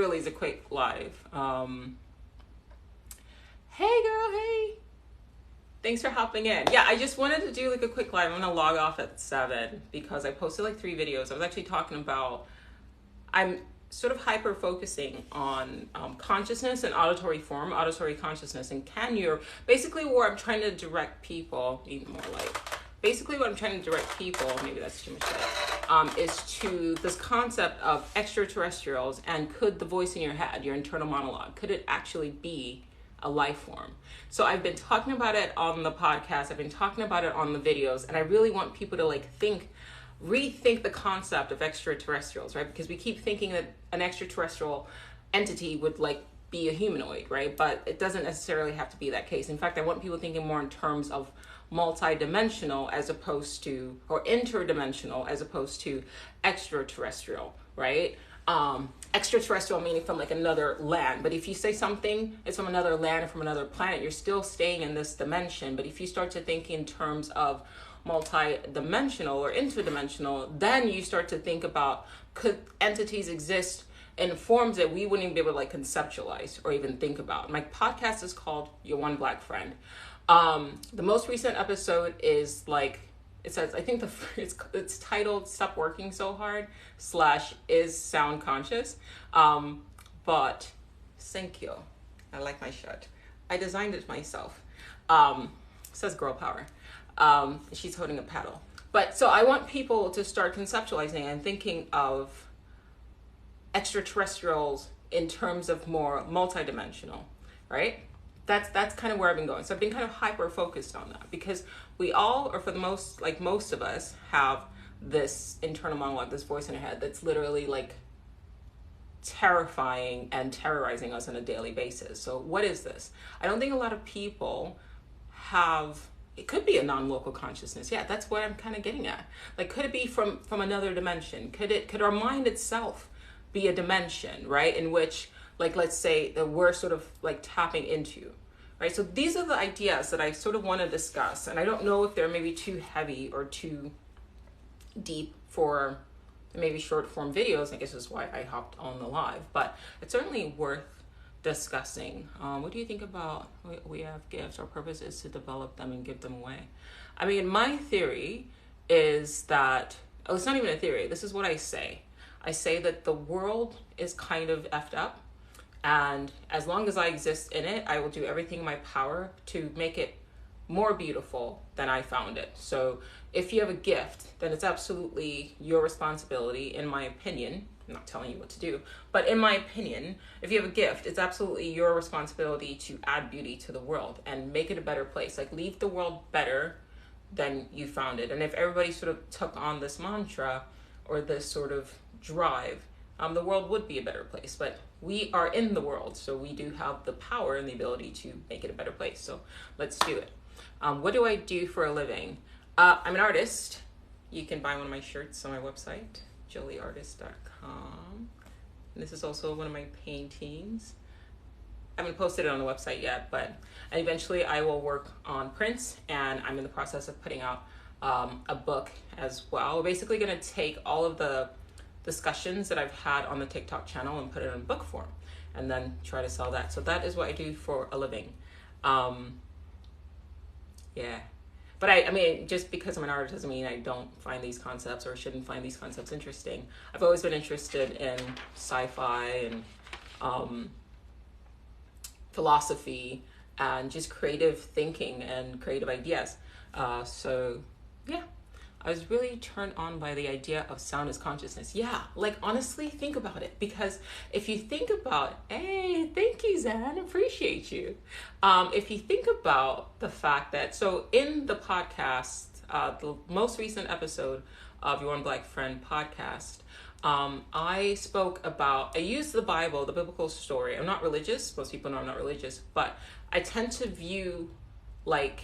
literally is a quick live. Hey girl, hey. Thanks for hopping in. Yeah, I just wanted to do like a quick live. I'm gonna log off at 7 because I posted like 3 videos. I was actually talking about, I'm sort of hyper focusing on consciousness and auditory form, auditory consciousness, and basically where I'm trying to direct people, even more like, basically what I'm trying to direct people, maybe that's too much is to this concept of extraterrestrials, and could the voice in your head, your internal monologue, could it actually be a life form? So I've been talking about it on the podcast, I've been talking about it on the videos, and I really want people to like rethink the concept of extraterrestrials, right? Because we keep thinking that an extraterrestrial entity would like be a humanoid, right? But it doesn't necessarily have to be that case. In fact, I want people thinking more in terms of multidimensional as opposed to, or interdimensional as opposed to extraterrestrial, right? Extraterrestrial meaning from like another land. But if you say something is from another land or from another planet, you're still staying in this dimension. But if you start to think in terms of multi-dimensional or interdimensional, then you start to think about, could entities exist in forms that we wouldn't even be able to like conceptualize or even think about. My podcast is called Your One Black Friend. The most recent episode is like, it says, I think it's titled Stop Working So Hard / Is Sound Conscious. But thank you. I like my shirt. I designed it myself. It says girl power. She's holding a paddle. But so I want people to start conceptualizing and thinking of extraterrestrials in terms of more multidimensional, right? That's kind of where I've been going. So I've been kind of hyper focused on that because we all, or for the most, like most of us, have this internal monologue, this voice in our head that's literally like terrifying and terrorizing us on a daily basis. So what is this? I don't think a lot of people have. It could be a non-local consciousness. Yeah, that's what I'm kind of getting at. Like, could it be from another dimension? Could our mind itself be a dimension, right? In which, like, let's say that we're sort of like tapping into, right? So these are the ideas that I sort of want to discuss. And I don't know if they're maybe too heavy or too deep for maybe short form videos. I guess is why I hopped on the live, but it's certainly worth discussing. What do you think about we have gifts? Our purpose is to develop them and give them away. I mean, my theory is that, it's not even a theory, this is what I say. I say that the world is kind of effed up, and as long as I exist in it, I will do everything in my power to make it more beautiful than I found it. So if you have a gift, then it's absolutely your responsibility, in my opinion. I'm not telling you what to do, but in my opinion, if you have a gift, it's absolutely your responsibility to add beauty to the world and make it a better place. Like, leave the world better than you found it. And if everybody sort of took on this mantra or this sort of drive, the world would be a better place. But we are in the world, so we do have the power and the ability to make it a better place. So let's do it. What do I do for a living? I'm an artist. You can buy one of my shirts on my website, jolieartist.com. And this is also one of my paintings. I haven't posted it on the website yet, but eventually I will work on prints, and I'm in the process of putting out a book as well. We're basically going to take all of the discussions that I've had on the TikTok channel and put it in book form, and then try to sell that. So that is what I do for a living. Yeah. But I mean, just because I'm an artist doesn't mean I don't find these concepts or shouldn't find these concepts interesting. I've always been interested in sci-fi and philosophy and just creative thinking and creative ideas. So yeah, I was really turned on by the idea of sound as consciousness. Yeah, like honestly, think about it. Because if you think about, hey, thank you, Zan, appreciate you. If you think about the fact that, so in the podcast, the most recent episode of Your One Black Friend podcast, I spoke about, I used the Bible, the biblical story. I'm not religious. Most people know I'm not religious, but I tend to view like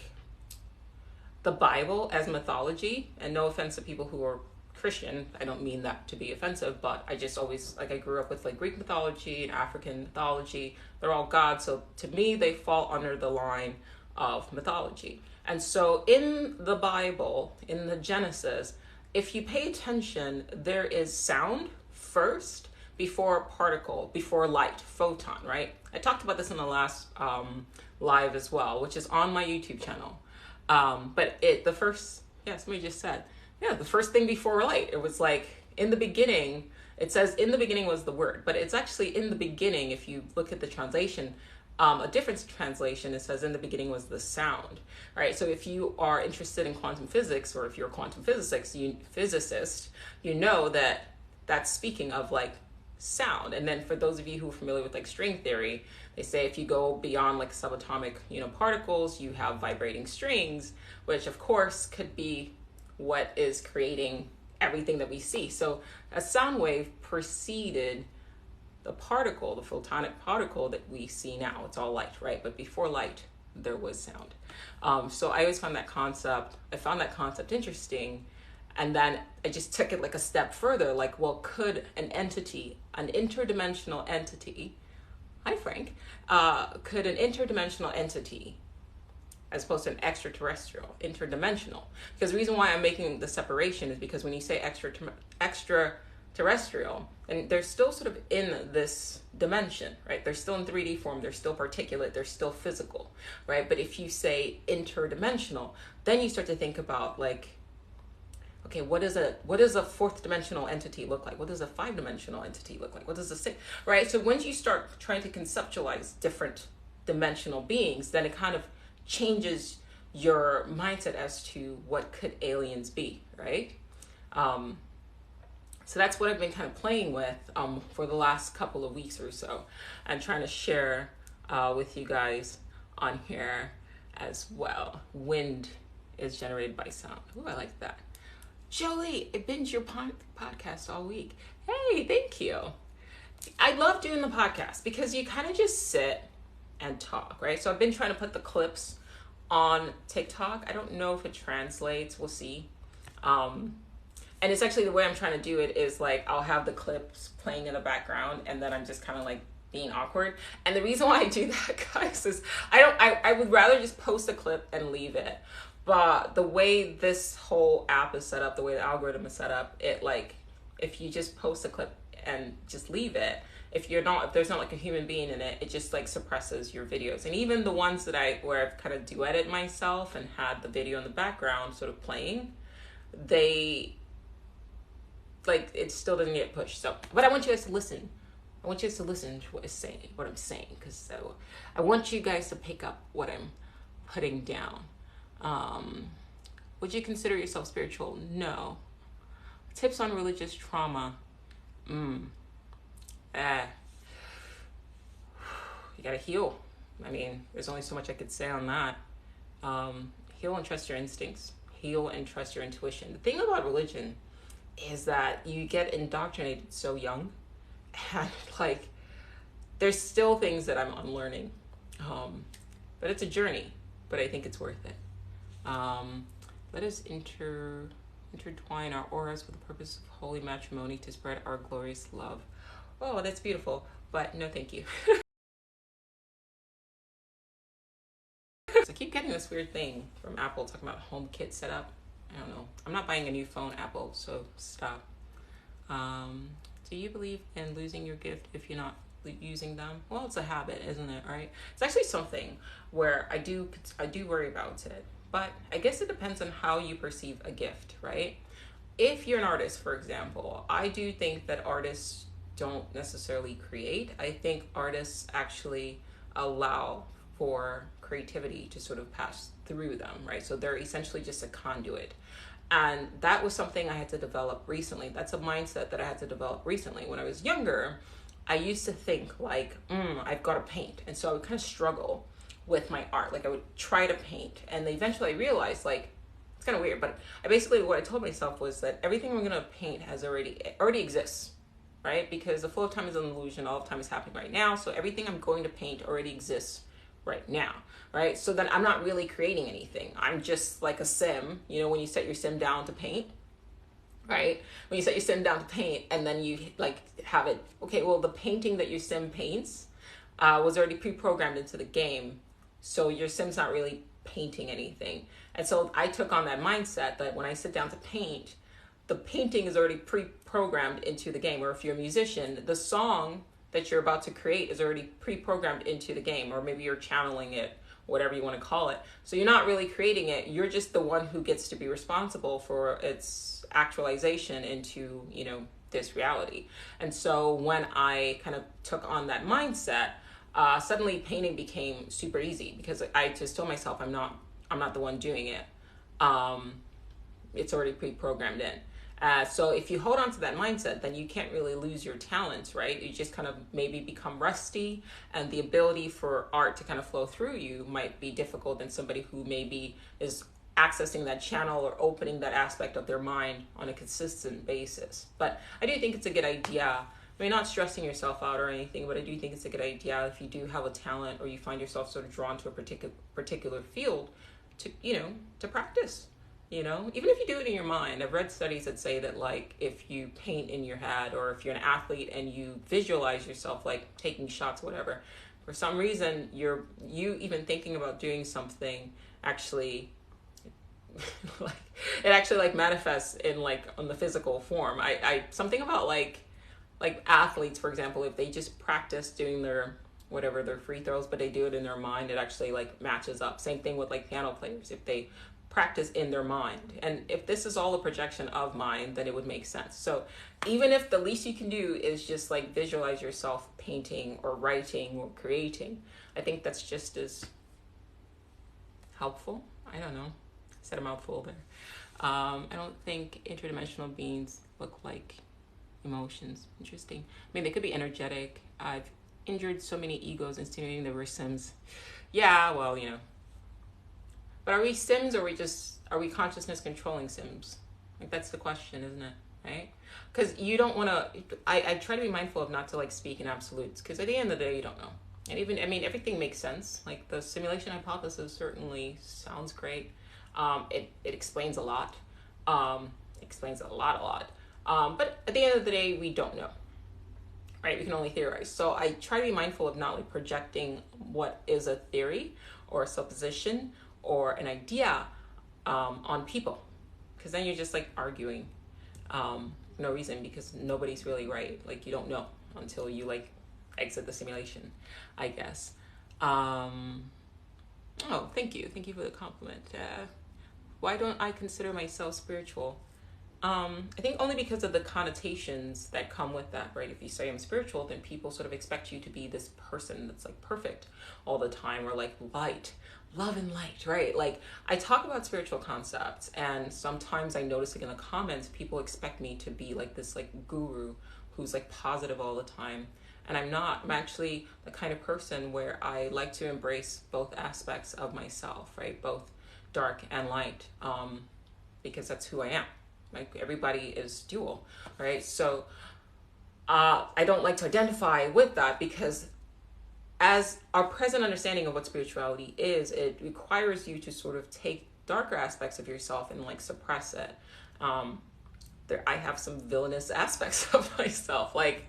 the Bible as mythology, and no offense to people who are Christian, I don't mean that to be offensive, but I just always, like, I grew up with like Greek mythology and African mythology. They're all gods, so to me they fall under the line of mythology. And so in the Bible, in the Genesis, if you pay attention, there is sound first before particle, before light, photon, right? I talked about this in the last live as well, which is on my YouTube channel. But the first, yeah, somebody just said, yeah, the first thing before light, it was like in the beginning, it says in the beginning was the word, but it's actually in the beginning. If you look at the translation, a different translation, it says in the beginning was the sound, right? So if you are interested in quantum physics, or if you're a quantum physicist, you know that that's speaking of like sound. And then for those of you who are familiar with like string theory, they say if you go beyond like subatomic, particles, you have vibrating strings, which of course could be what is creating everything that we see. So a sound wave preceded the particle, the photonic particle that we see now. It's all light, right? But before light, there was sound. So I always found that concept interesting. And then I just took it like a step further, like, well, could an entity, an interdimensional entity, hi Frank, could an interdimensional entity, as opposed to an extraterrestrial, interdimensional? Because the reason why I'm making the separation is because when you say extraterrestrial, and they're still sort of in this dimension, right? They're still in 3D form, they're still particulate, they're still physical, right? But if you say interdimensional, then you start to think about like, okay, what does a fourth dimensional entity look like? What does a 5-dimensional entity look like? What does a 6, right? So once you start trying to conceptualize different dimensional beings, then it kind of changes your mindset as to what could aliens be, right? So that's what I've been kind of playing with for the last couple of weeks or so. I'm trying to share with you guys on here as well. Wind is generated by sound. Ooh, I like that. Jolie, I binged your podcast all week. Hey, thank you. I love doing the podcast because you kind of just sit and talk, right? So I've been trying to put the clips on TikTok. I don't know if it translates. We'll see. And it's actually the way I'm trying to do it is like I'll have the clips playing in the background and then I'm just kind of like being awkward. And the reason why I do that, guys, is I would rather just post a clip and leave it. But the way this whole app is set up, the way the algorithm is set up, it like, if you just post a clip and just leave it, if there's not like a human being in it, it just like suppresses your videos. And even the ones where I've kind of duetted myself and had the video in the background sort of playing, it still doesn't get pushed. So, but I want you guys to listen. I want you guys to listen to what I'm saying, because I want you guys to pick up what I'm putting down. Would you consider yourself spiritual? No. Tips on religious trauma. You gotta heal. I mean, there's only so much I could say on that. Heal and trust your instincts. Heal and trust your intuition. The thing about religion is that you get indoctrinated so young, and like there's still things that I'm unlearning, but it's a journey, but I think it's worth it. Let us intertwine our auras with the purpose of holy matrimony to spread our glorious love. Oh, that's beautiful, but no thank you. So I keep getting this weird thing from Apple talking about HomeKit setup. I don't know. I'm not buying a new phone, Apple, so stop. Do you believe in losing your gift if you're not using them? Well, it's a habit, isn't it, right? It's actually something where I do worry about it, but I guess it depends on how you perceive a gift, right? If you're an artist, for example, I do think that artists don't necessarily create. I think artists actually allow for creativity to sort of pass through them, right? So they're essentially just a conduit. And that was something I had to develop recently. That's a mindset that I had to develop recently. When I was younger, I used to think like, I've got to paint. And so I would kind of struggle with my art. Like I would try to paint. And eventually I realized like, it's kind of weird, but what I told myself was that everything I'm going to paint already exists, right? Because the flow of time is an illusion. All of time is happening right now. So everything I'm going to paint already exists right now, right? So then I'm not really creating anything. I'm just like a sim, when you set your sim down to paint, right? When you set your sim down to paint and then you like have it, okay, well, the painting that your sim paints was already pre-programmed into the game. So your sim's not really painting anything. And so I took on that mindset that when I sit down to paint, the painting is already pre-programmed into the game. Or if you're a musician, the song that you're about to create is already pre-programmed into the game, or maybe you're channeling it, whatever you want to call it. So you're not really creating it. You're just the one who gets to be responsible for its actualization into, you know, this reality. And so when I kind of took on that mindset, suddenly painting became super easy, because I just told myself I'm not the one doing it. It's already pre-programmed in. So if you hold on to that mindset, then you can't really lose your talents, right? You just kind of maybe become rusty, and the ability for art to kind of flow through you might be difficult than somebody who maybe is accessing that channel or opening that aspect of their mind on a consistent basis. But I do think it's a good idea. I mean, not stressing yourself out or anything, but I do think it's a good idea if you do have a talent, or you find yourself sort of drawn to a particular field, to, you know, to practice. You know, even if you do it in your mind. I've read studies that say that, like, if you paint in your head, or if you're an athlete and you visualize yourself like taking shots, whatever, for some reason you even thinking about doing something actually like it actually like manifests in like on the physical form. I something about like athletes, for example, if they just practice doing their free throws, but they do it in their mind, it actually like matches up. Same thing with like piano players, if they practice in their mind. And if this is all a projection of mind, then it would make sense. So even if the least you can do is just like visualize yourself painting or writing or creating, I think that's just as helpful. I don't know. I said a mouthful there. I don't think interdimensional beings look like emotions. Interesting. I mean, they could be energetic. I've injured so many egos insinuating they were Sims. Yeah, well, you know. But are we Sims, or are we consciousness controlling Sims? Like, that's the question, isn't it? Right? Because you don't want to, I try to be mindful of not to like speak in absolutes, because at the end of the day, you don't know. And even, I mean, everything makes sense. Like the simulation hypothesis certainly sounds great. It explains a lot. Explains a lot. But at the end of the day, we don't know. Right? We can only theorize. So I try to be mindful of not like projecting what is a theory or a supposition or an idea on people, because then you're just like arguing no reason, because nobody's really right. Like, you don't know until you like exit the simulation, I guess. Oh, thank you for the compliment. Why don't I consider myself spiritual? I think only because of the connotations that come with that, right? If you say I'm spiritual, then people sort of expect you to be this person that's like perfect all the time, or like light, love and light, right? Like, I talk about spiritual concepts, and sometimes I notice like in the comments, people expect me to be like this like guru who's like positive all the time. And I'm not. I'm actually the kind of person where I like to embrace both aspects of myself, right? Both dark and light, because that's who I am. Like, everybody is dual, right? So I don't like to identify with that, because as our present understanding of what spirituality is, it requires you to sort of take darker aspects of yourself and like suppress it. I have some villainous aspects of myself. Like,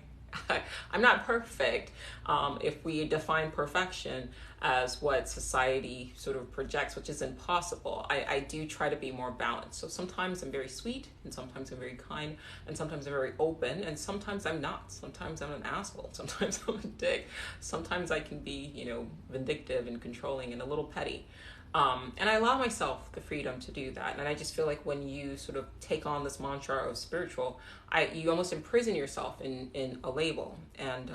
I'm not perfect. If we define perfection as what society sort of projects, which is impossible, I do try to be more balanced. So sometimes I'm very sweet, and sometimes I'm very kind, and sometimes I'm very open, and sometimes I'm not. Sometimes I'm an asshole. Sometimes I'm a dick. Sometimes I can be, you know, vindictive and controlling and a little petty. And I allow myself the freedom to do that. And I just feel like when you sort of take on this mantra of spiritual, you almost imprison yourself in a label. And,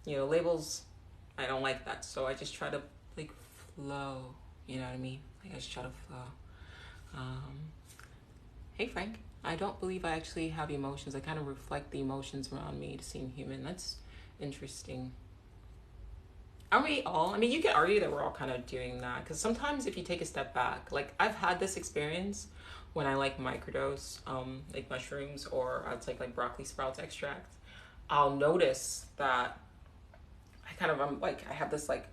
you know, labels, I don't like that. So I just try to like flow, you know what I mean? Like, I just try to flow. Hey, Frank, I don't believe I actually have emotions. I kind of reflect the emotions around me to seem human. That's interesting. Are we all? I mean, you could argue that we're all kind of doing that, because sometimes if you take a step back, like I've had this experience when I like microdose, like mushrooms, or I'll take like broccoli sprouts extract, I'll notice that I have this like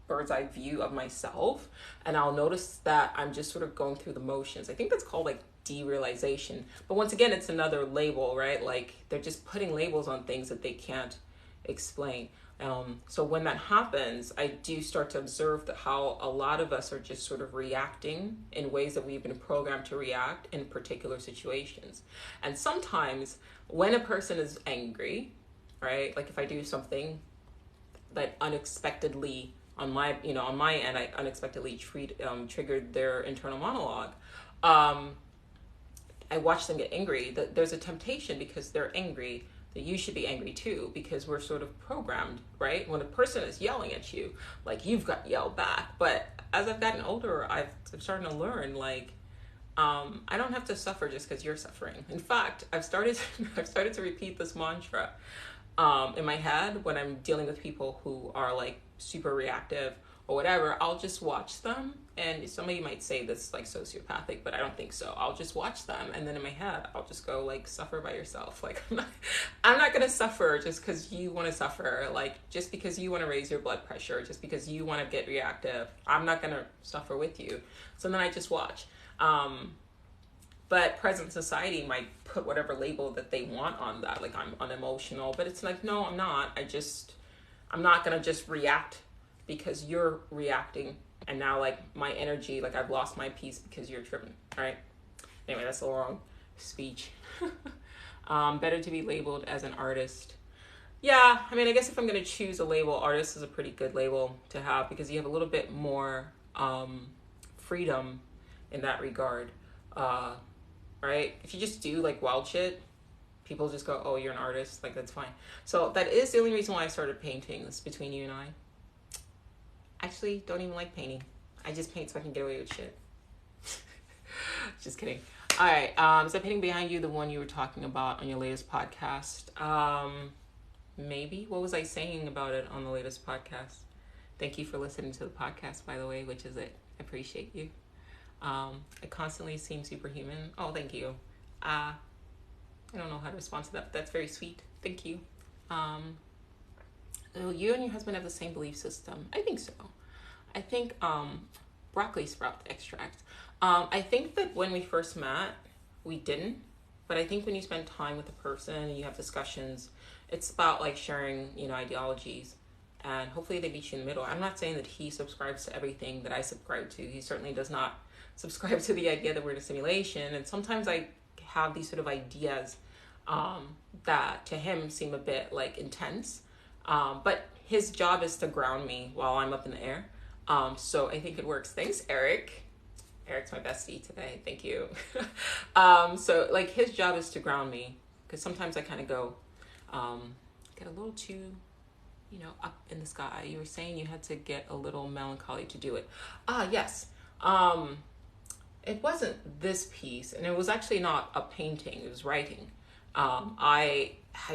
bird's eye view of myself, and I'll notice that I'm just sort of going through the motions. I think that's called like derealization. But once again, it's another label, right? Like, they're just putting labels on things that they can't, explain. So when that happens, I do start to observe that how a lot of us are just sort of reacting in ways that we've been programmed to react in particular situations. And sometimes when a person is angry, right, like if I do something that unexpectedly on my end, I unexpectedly triggered their internal monologue. I watch them get angry. There's a temptation because they're angry that you should be angry too, because we're sort of programmed, right? When a person is yelling at you, like you've got to yell back. But as I've gotten older, I'm starting to learn like I don't have to suffer just because you're suffering. In fact, I've started to repeat this mantra in my head when I'm dealing with people who are like super reactive or whatever. I'll just watch them, and somebody might say this is like sociopathic, but I don't think so. I'll just watch them, and then in my head I'll just go like, suffer by yourself. Like I'm not gonna suffer just because you want to suffer. Like just because you want to raise your blood pressure, just because you want to get reactive, I'm not gonna suffer with you. So then I just watch. But present society might put whatever label that they want on that, like I'm unemotional, but it's like, no, I'm not. I'm not gonna just react because you're reacting, and now like my energy, like I've lost my peace because you're tripping, right? Anyway, that's a long speech. Better to be labeled as an artist. Yeah, I mean, I guess if I'm gonna choose a label, artist is a pretty good label to have because you have a little bit more freedom in that regard. Right? If you just do like wild shit, people just go, oh, you're an artist, like that's fine. So that is the only reason why I started painting. This between you and I. Actually, don't even like painting. I just paint so I can get away with shit. Just kidding. All right. Is that painting behind you the one you were talking about on your latest podcast? Maybe. What was I saying about it on the latest podcast? Thank you for listening to the podcast, by the way, which is it. I appreciate you. I constantly seem superhuman. Oh, thank you. I don't know how to respond to that, but that's very sweet. Thank you. You and your husband have the same belief system. I think so. I think broccoli sprout extract. I think that when we first met, we didn't. But I think when you spend time with a person and you have discussions, it's about like sharing, ideologies. And hopefully they meet you in the middle. I'm not saying that he subscribes to everything that I subscribe to. He certainly does not subscribe to the idea that we're in a simulation. And sometimes I have these sort of ideas that to him seem a bit like intense. But his job is to ground me while I'm up in the air. So I think it works. Thanks, Eric. Eric's my bestie today. Thank you. So like his job is to ground me because sometimes I kind of go, get a little too, up in the sky. You were saying you had to get a little melancholy to do it. Yes. It wasn't this piece, and it was actually not a painting. It was writing. I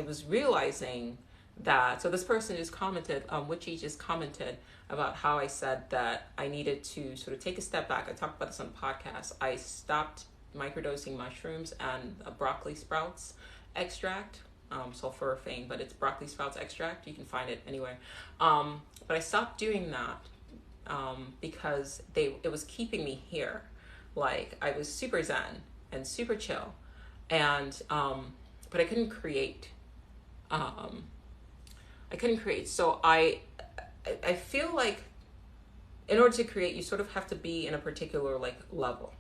was realizing that, so this person just commented, Witchy just commented about how I said that I needed to sort of take a step back. I talked about this on the podcast. I stopped microdosing mushrooms and broccoli sprouts extract, sulforaphane, but it's broccoli sprouts extract. You can find it anywhere. But I stopped doing that because it was keeping me here. Like I was super zen and super chill, and but I couldn't create. So I feel like in order to create, you sort of have to be in a particular like level.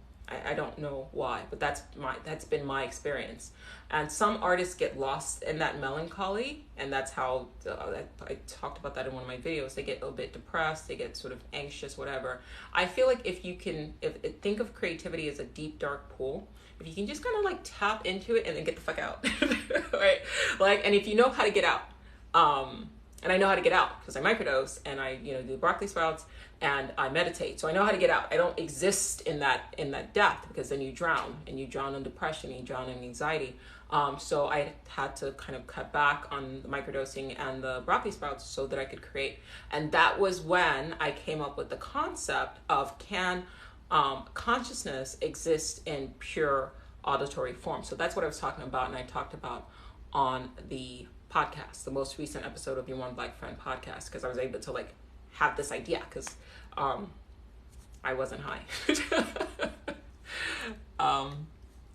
I don't know why, but that's been my experience. And some artists get lost in that melancholy, and that's how I talked about that in one of my videos. They get a bit depressed, they get sort of anxious, whatever. I feel like if think of creativity as a deep dark pool, if you can just kind of like tap into it and then get the fuck out, right? Like, and if you know how to get out, and I know how to get out because I microdose and I do broccoli sprouts and I meditate, so I know how to get out. I don't exist in that depth because then you drown in depression, you drown in anxiety. So I had to kind of cut back on the microdosing and the broccoli sprouts so that I could create. And that was when I came up with the concept of can consciousness exist in pure auditory form. So that's what I was talking about, and I talked about on the podcast, the most recent episode of Your One Black Friend podcast, because I was able to like have this idea because I wasn't high.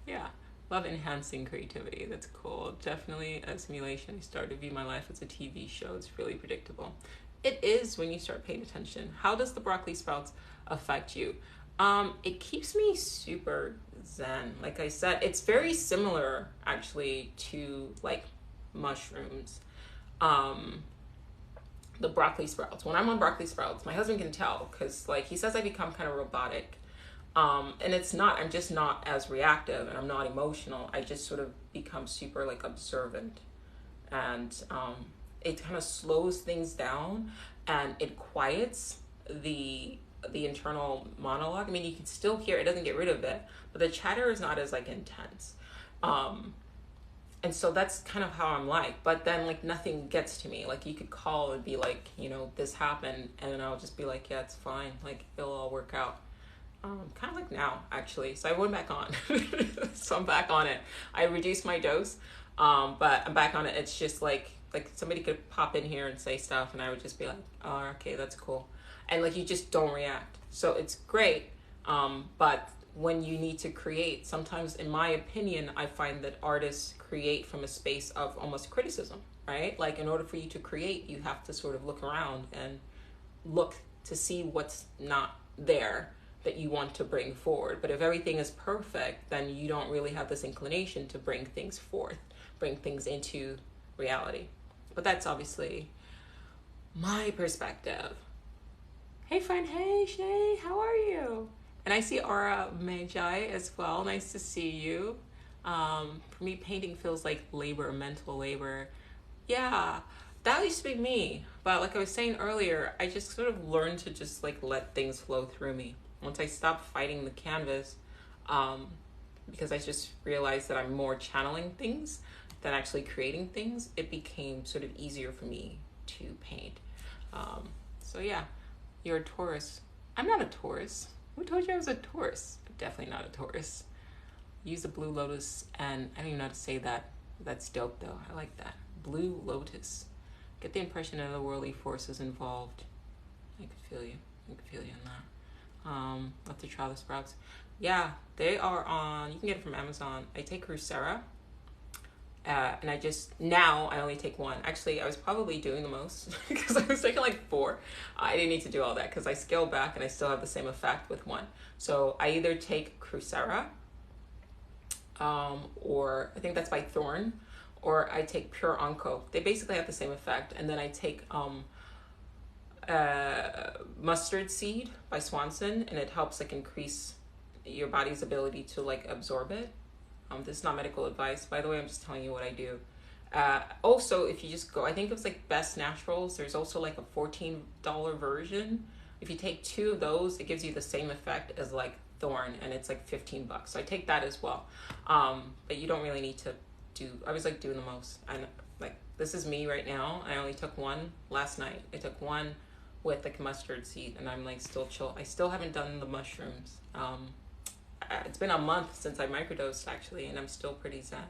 Yeah. Love enhancing creativity. That's cool. Definitely a simulation. I started to view my life as a TV show. It's really predictable. It is when you start paying attention. How does the broccoli sprouts affect you? It keeps me super zen. Like I said, it's very similar actually to like mushrooms. The broccoli sprouts. When I'm on broccoli sprouts, my husband can tell because like he says I become kind of robotic. And it's not, I'm just not as reactive and I'm not emotional. I just sort of become super like observant, and it kind of slows things down and it quiets the internal monologue. I mean, you can still hear it, doesn't get rid of it, but the chatter is not as like intense. And so that's kind of how I'm like, but then like nothing gets to me. Like you could call and be like, you know, this happened, and then I'll just be like, yeah, it's fine. Like it'll all work out. Kind of like now actually. So I went back on. So I'm back on it. I reduced my dose, but I'm back on it. It's just like somebody could pop in here and say stuff and I would just be like, oh, okay, that's cool. And like, you just don't react. So it's great. But when you need to create, sometimes in my opinion, I find that artists create from a space of almost criticism, right? Like in order for you to create, you have to sort of look around and look to see what's not there that you want to bring forward. But if everything is perfect, then you don't really have this inclination to bring things forth, bring things into reality. But that's obviously my perspective. Hey friend, hey Shay, how are you? And I see Aura Magi as well. Nice to see you. For me, painting feels like labor, mental labor. Yeah, that used to be me. But like I was saying earlier, I just sort of learned to just like let things flow through me. Once I stopped fighting the canvas, because I just realized that I'm more channeling things than actually creating things, it became sort of easier for me to paint. So yeah, you're a Taurus. I'm not a Taurus. Who told you I was a Taurus? I'm definitely not a Taurus. Use a blue lotus, and I don't even know how to say that. That's dope though. I like that. Blue lotus. Get the impression of the worldly forces involved. I can feel you. I can feel you on that. Love to try the sprouts. Yeah, they are on, you can get it from Amazon. I take Coursera. And I only take one. Actually, I was probably doing the most because I was taking like 4. I didn't need to do all that because I scaled back and I still have the same effect with one. So I either take Coursera, or I think that's by Thorn, or I take Pure Onco. They basically have the same effect. And then I take mustard seed by Swanson, and it helps like increase your body's ability to like absorb it. This is not medical advice, by the way. I'm just telling you what I do. Also, if you just go, I think it was like Best Naturals. There's also like a $14 version. If you take 2 of those, it gives you the same effect as like Thorn, and it's like $15. So I take that as well. But you don't really need to do. I was like doing the most. And like, this is me right now. I only took 1 last night. I took 1 with like mustard seed, and I'm like still chill. I still haven't done the mushrooms. It's been a month since I microdosed actually, and I'm still pretty zen.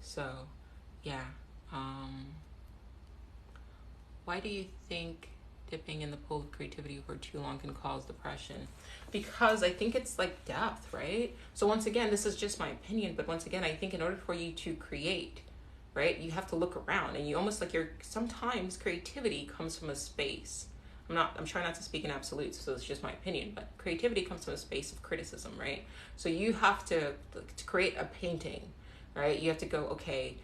So yeah. Why do you think dipping in the pool of creativity for too long can cause depression? Because I think it's like depth, right? So once again, this is just my opinion, but once again, I think in order for you to create, right, you have to look around, and you almost like sometimes creativity comes from a space. I'm trying not to speak in absolutes, so it's just my opinion, but creativity comes from a space of criticism, right? So you have to create a painting, right? You have to go, okay,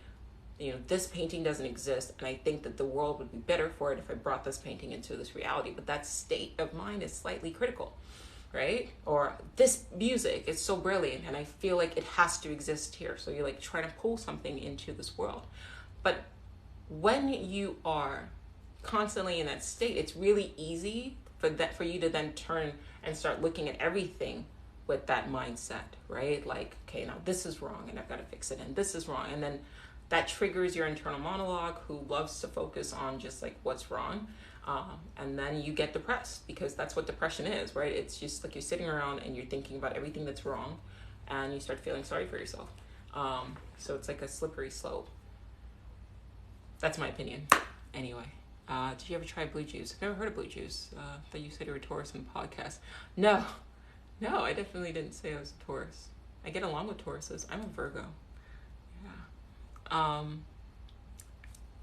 you know, this painting doesn't exist, and I think that the world would be better for it if I brought this painting into this reality, but that state of mind is slightly critical, right? Or this music is so brilliant, and I feel like it has to exist here. So you're like trying to pull something into this world. But when you are constantly in that state, it's really easy for you to then turn and start looking at everything with that mindset, right? Like, okay, now this is wrong and I've got to fix it, and this is wrong, and then that triggers your internal monologue, who loves to focus on just like what's wrong, and then you get depressed, because that's what depression is, right? It's just like you're sitting around and you're thinking about everything that's wrong, and you start feeling sorry for yourself. So it's like a slippery slope. That's my opinion. Anyway. Did you ever try blue juice? I've never heard of blue juice. That you said you were a Taurus in the podcast. No, I definitely didn't say I was a Taurus. I get along with Tauruses. I'm a Virgo. Yeah.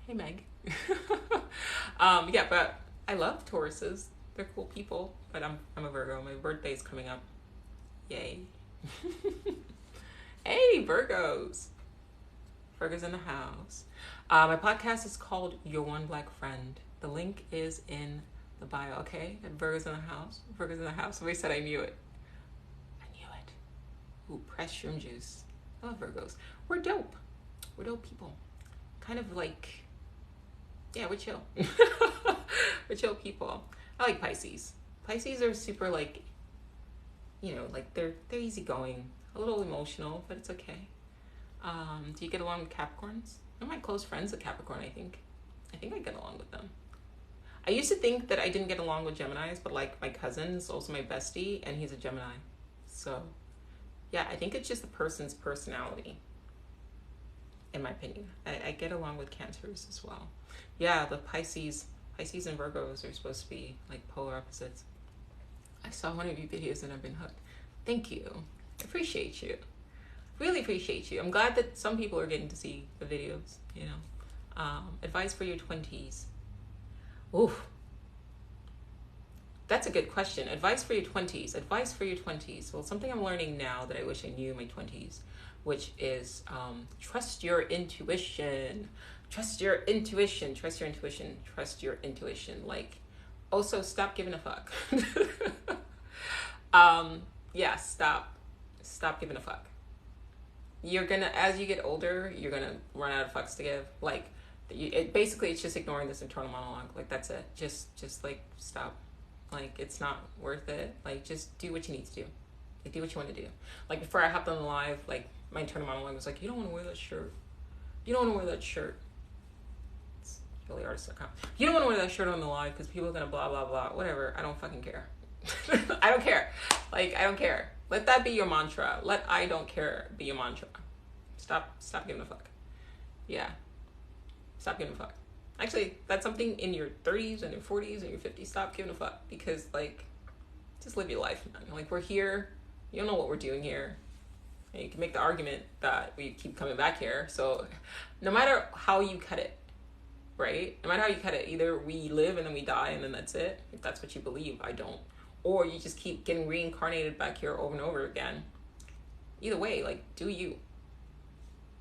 Hey Meg. Yeah, but I love Tauruses. They're cool people, but I'm a Virgo. My birthday's coming up. Yay. Hey, Virgos. Virgos in the house. My podcast is called Your One Black Friend. The link is in the bio, okay? At Virgos in the house. Virgos in the house. Somebody said I knew it. I knew it. Ooh, pressed shroom juice. I love Virgos. We're dope. We're dope people. Kind of like, yeah, we're chill. We're chill people. I like Pisces. Pisces are super like, you know, like they're easygoing, a little emotional, but it's okay. Do you get along with Capricorns? One of my close friends a Capricorn, I think. I get along with them. I used to think that I didn't get along with Geminis, but like my cousin is also my bestie and he's a Gemini. So yeah, I think it's just the person's personality, in my opinion. I get along with Cancers as well. Yeah, the Pisces and Virgos are supposed to be like polar opposites. I saw one of your videos and I've been hooked. Thank you. I appreciate you. Really appreciate you. I'm glad that some people are getting to see the videos, you know. Advice for your 20s. Oof. That's a good question. Advice for your 20s. Advice for your 20s. Well, something I'm learning now that I wish I knew in my 20s, which is trust your intuition. Trust your intuition. Trust your intuition. Trust your intuition. Like, also stop giving a fuck. Yeah, stop giving a fuck. You're gonna, as you get older, you're gonna run out of fucks to give. Like, basically it's just ignoring this internal monologue. Like, that's it. Just like stop. Like, it's not worth it. Like, just do what you need to do. Like, do what you want to do. Like, before I hopped on the live, like, my internal monologue was like, you don't want to wear that shirt. You don't want to wear that shirt. It's really artist.com. You don't want to wear that shirt on the live because people are gonna blah blah blah. Whatever. I don't fucking care. I don't care. Like, I don't care. Let that be your mantra. Let I don't care be your mantra. Stop giving a fuck. Yeah. Stop giving a fuck. Actually, that's something in your 30s and your 40s and your 50s. Stop giving a fuck. Because, like, just live your life, man. Like, we're here. You don't know what we're doing here. And you can make the argument that we keep coming back here. So, no matter how you cut it, right? No matter how you cut it, either we live and then we die and then that's it. If that's what you believe, I don't. Or you just keep getting reincarnated back here over and over again. Either way, like, do you.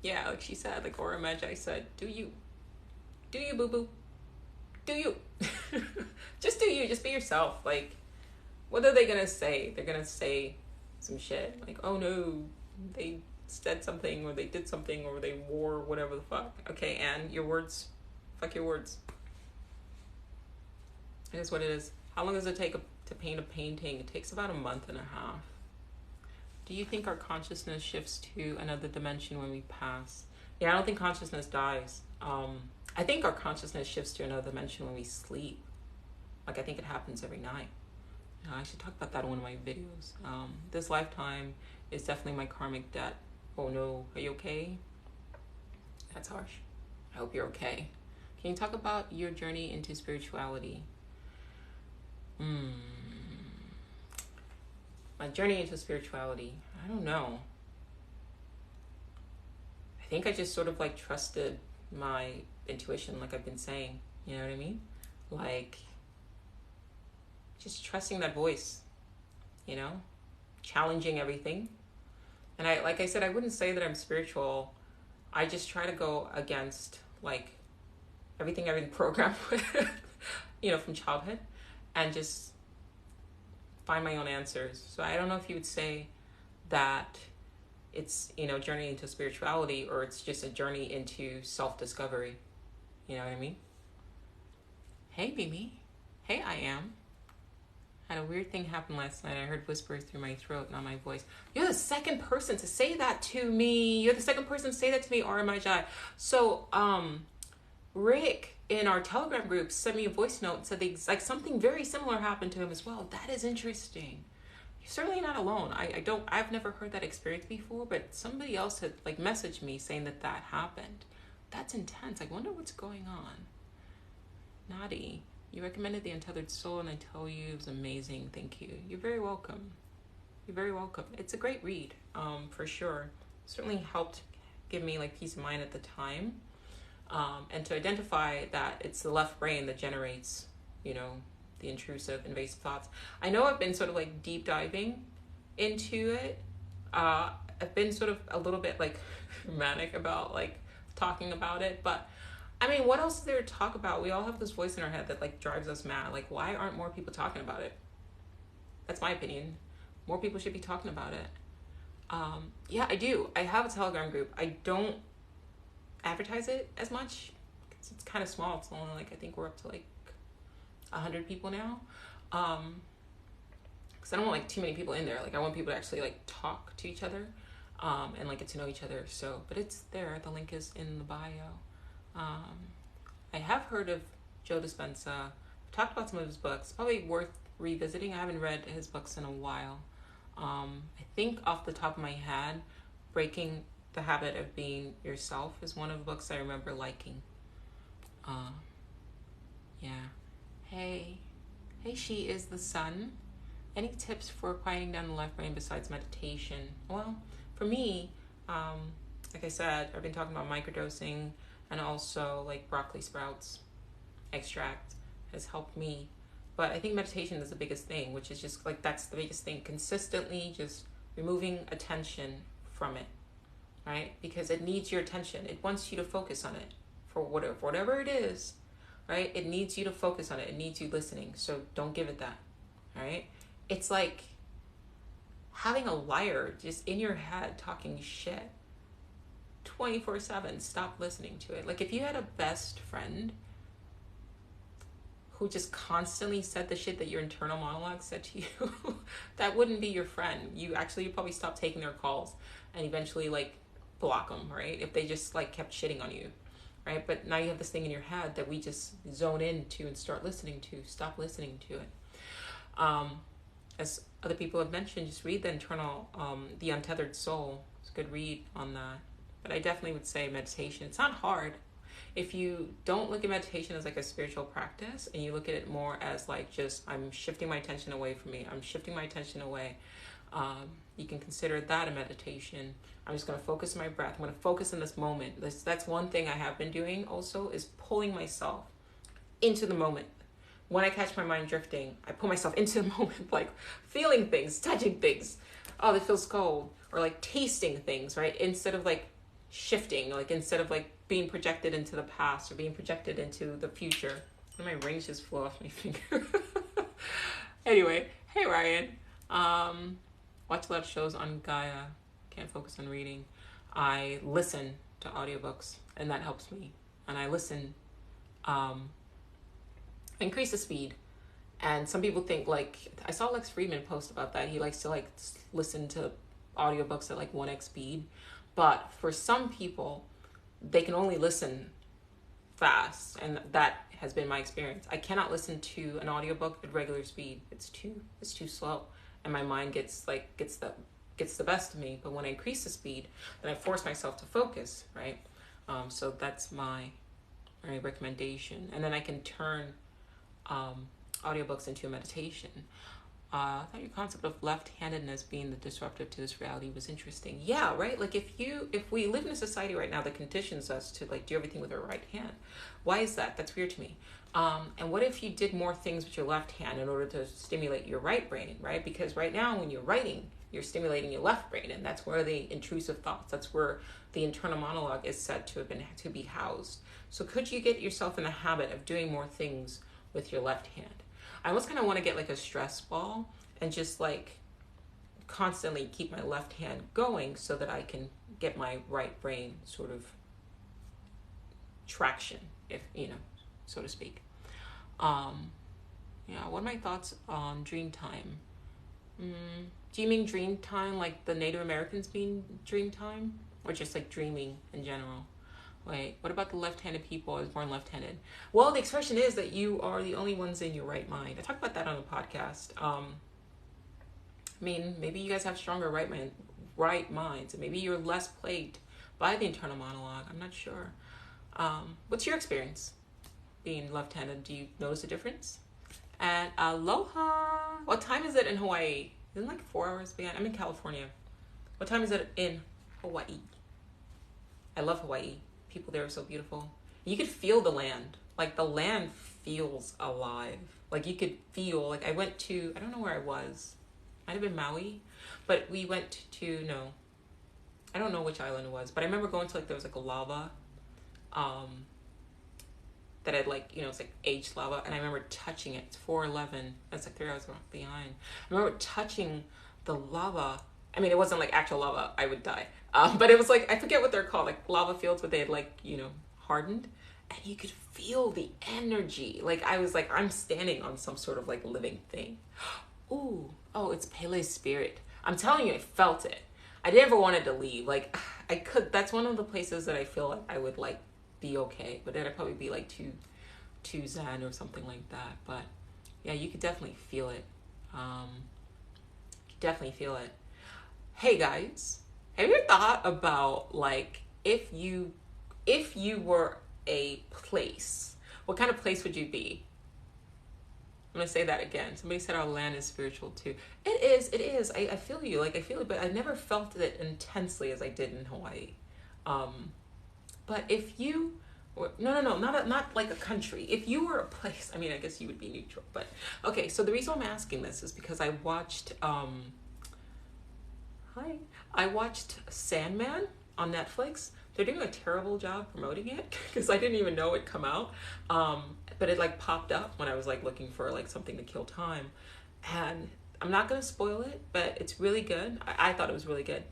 Yeah, like she said, like Aura Magi said, do you. Do you, boo-boo. Do you. Just do you. Just be yourself. Like, what are they going to say? They're going to say some shit. Like, oh no, they said something or they did something or they wore whatever the fuck. Okay, and your words. Fuck your words. It is what it is. How long does it take to paint a painting? It takes about a month and a half. Do you think our consciousness shifts to another dimension when we pass? Yeah, I don't think consciousness dies. I think our consciousness shifts to another dimension when we sleep. Like, I think it happens every night. I should talk about that in one of my videos. This lifetime is definitely my karmic debt. Oh no, are you okay? That's harsh. I hope you're okay. Can you talk about your journey into spirituality? My journey into spirituality, I don't know. I think I just sort of like trusted my intuition, like I've been saying, you know what I mean? Like, just trusting that voice, you know, challenging everything. And like I said, I wouldn't say that I'm spiritual. I just try to go against like everything I've been programmed with, you know, from childhood, and just find my own answers. So I don't know if you would say that it's, you know, journey into spirituality, or it's just a journey into self-discovery. You know what I mean? Hey, Mimi. Hey, I am. Had a weird thing happen last night. I heard whispers through my throat, not my voice. You're the second person to say that to me. You're the second person to say that to me, Aura Magi. So, Rick in our Telegram group sent me a voice note and said like something very similar happened to him as well. That is interesting. You're certainly not alone. I've never heard that experience before, but somebody else had like messaged me saying that happened. That's intense. I wonder what's going on. Nadi, you recommended the Untethered Soul and I tell you it was amazing. Thank you. You're very welcome. You're very welcome. It's a great read, for sure. Certainly helped give me like peace of mind at the time. And to identify that it's the left brain that generates, you know, the intrusive, invasive thoughts. I know I've been sort of like deep diving into it. I've been sort of a little bit like manic about like talking about it, but I mean, what else is there to talk about? We all have this voice in our head that like drives us mad. Like, why aren't more people talking about it? That's my opinion. More people should be talking about it. Yeah, I do. I have a Telegram group. I don't advertise it as much. It's kind of small. It's only like, I think we're up to like 100 people now. Because I don't want like too many people in there. Like, I want people to actually like talk to each other, and like get to know each other. So, but it's there. The link is in the bio. I have heard of Joe Dispenza. I've talked about some of his books. Probably worth revisiting. I haven't read his books in a while. I think off the top of my head, Breaking the Habit of Being Yourself is one of the books I remember liking. Yeah. Hey, she is the sun. Any tips for quieting down the left brain besides meditation? Well, for me, like I said, I've been talking about microdosing, and also like broccoli sprouts extract has helped me. But I think meditation is the biggest thing, which is just like, that's the biggest thing. Consistently just removing attention from it, right? Because it needs your attention. It wants you to focus on it for whatever it is, right? It needs you to focus on it. It needs you listening. So don't give it that, all right? It's like having a liar just in your head talking shit 24/7. Stop listening to it. Like, if you had a best friend who just constantly said the shit that your internal monologue said to you, that wouldn't be your friend. You'd probably stop taking their calls and eventually like block them, right? If they just like kept shitting on you, right? But now you have this thing in your head that we just zone into and start listening to. Stop listening to it. As other people have mentioned, just read the Untethered Soul. It's a good read on that. But I definitely would say meditation. It's not hard. If you don't look at meditation as like a spiritual practice, and you look at it more as like, just, I'm shifting my attention away from me. I'm shifting my attention away. You can consider that a meditation. I'm just going to focus on my breath. I'm going to focus in this moment. That's one thing I have been doing also, is pulling myself into the moment. When I catch my mind drifting, I pull myself into the moment, like feeling things, touching things. Oh, this feels cold. Or like tasting things, right? Instead of like shifting, like instead of like being projected into the past or being projected into the future. And my rings just flew off my finger. Anyway, hey Ryan. Watch a lot of shows on Gaia. Can't focus on reading. I listen to audiobooks, and that helps me. And I listen, increase the speed. And some people think, like, I saw Lex Friedman post about that. He likes to like listen to audiobooks at like 1x speed. But for some people, they can only listen fast, and that has been my experience. I cannot listen to an audiobook at regular speed. It's too slow, and my mind gets the best of me. But when I increase the speed, then I force myself to focus, right? So that's my recommendation, and then I can turn audiobooks into a meditation. I thought your concept of left-handedness being the disruptive to this reality was interesting. Yeah, right? Like if we live in a society right now that conditions us to like do everything with our right hand, why is that? That's weird to me. And what if you did more things with your left hand in order to stimulate your right brain, right? Because right now when you're writing, you're stimulating your left brain, and that's where the intrusive thoughts, that's where the internal monologue is said to be housed. So could you get yourself in the habit of doing more things with your left hand? I almost kind of want to get like a stress ball and just like constantly keep my left hand going so that I can get my right brain sort of traction, if so to speak. What are my thoughts on dream time? Do you mean dream time like the Native Americans mean dream time, or just like dreaming in general? Wait, what about the left-handed people? I was born left-handed. Well, the expression is that you are the only ones in your right mind. I talked about that on the podcast. I mean, maybe you guys have stronger right minds, and maybe you're less plagued by the internal monologue. I'm not sure. What's your experience being left-handed? Do you notice a difference? And aloha. What time is it in Hawaii? Isn't it like 4 hours behind? I'm in California. What time is it in Hawaii? I love Hawaii. People there are so beautiful. You could feel the land. Like the land feels alive. Like you could feel, like I went to, I don't know where I was. Might have been Maui. But we went to, no. I don't know which island it was. But I remember going to like, there was like a lava. That had like, you know, it's like aged lava. And I remember touching it. It's 4:11. That's like 3 hours behind. I remember touching the lava. I mean, it wasn't like actual lava. I would die. But it was like, I forget what they're called. Like lava fields where they had like, you know, hardened. And you could feel the energy. Like I was like, I'm standing on some sort of like living thing. Ooh. Oh, it's Pele's spirit. I'm telling you, I felt it. I never wanted to leave. Like I could, that's one of the places that I feel like I would like be okay, but then I'd probably be like too zen or something like that. But yeah, you could definitely feel it. Definitely feel it. Hey guys, have you ever thought about like if you were a place, what kind of place would you be? I'm gonna say that again. Somebody said our land is spiritual too. It is. I feel you. Like I feel it, but I never felt it intensely as I did in Hawaii. But if you were, not like a country. If you were a place, I mean, I guess you would be neutral. But okay, so the reason I'm asking this is because I watched, I watched Sandman on Netflix. They're doing a terrible job promoting it because I didn't even know it'd come out. But it like popped up when I was like looking for like something to kill time. And I'm not gonna spoil it, but it's really good. I thought it was really good.